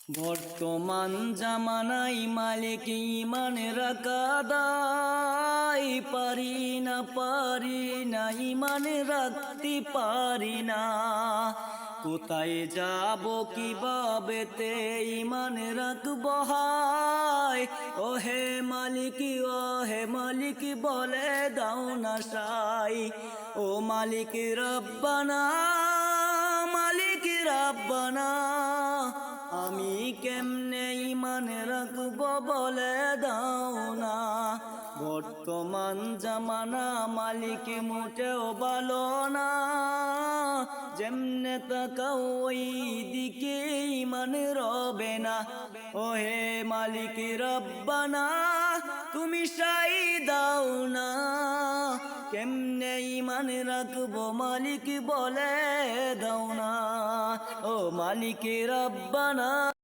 বর্তমান জামানায় মালিক ইমান রাখা দায়, পারি না ইমান রাখতে পারি না। কোথায় যাব কিভাবে তে ইমান রাখব হায়, ও হে মালিক বলে দাও না সাই। ও মালিক রব্বানা, মালিক রব্বানা, আমি কেমনে ইমান রাখব বলে দাও না। বর্তমান জামানা মালিক মোটেও ভালো না, যেমনে তাকাও ওই দিকে ইমান রবে না। ও হে মালিক রব্বানা, তুমি সাই দাও না, কেমনে ইমান রাখবো মালিক বলে দাও না। ও মালিক রব্বানা।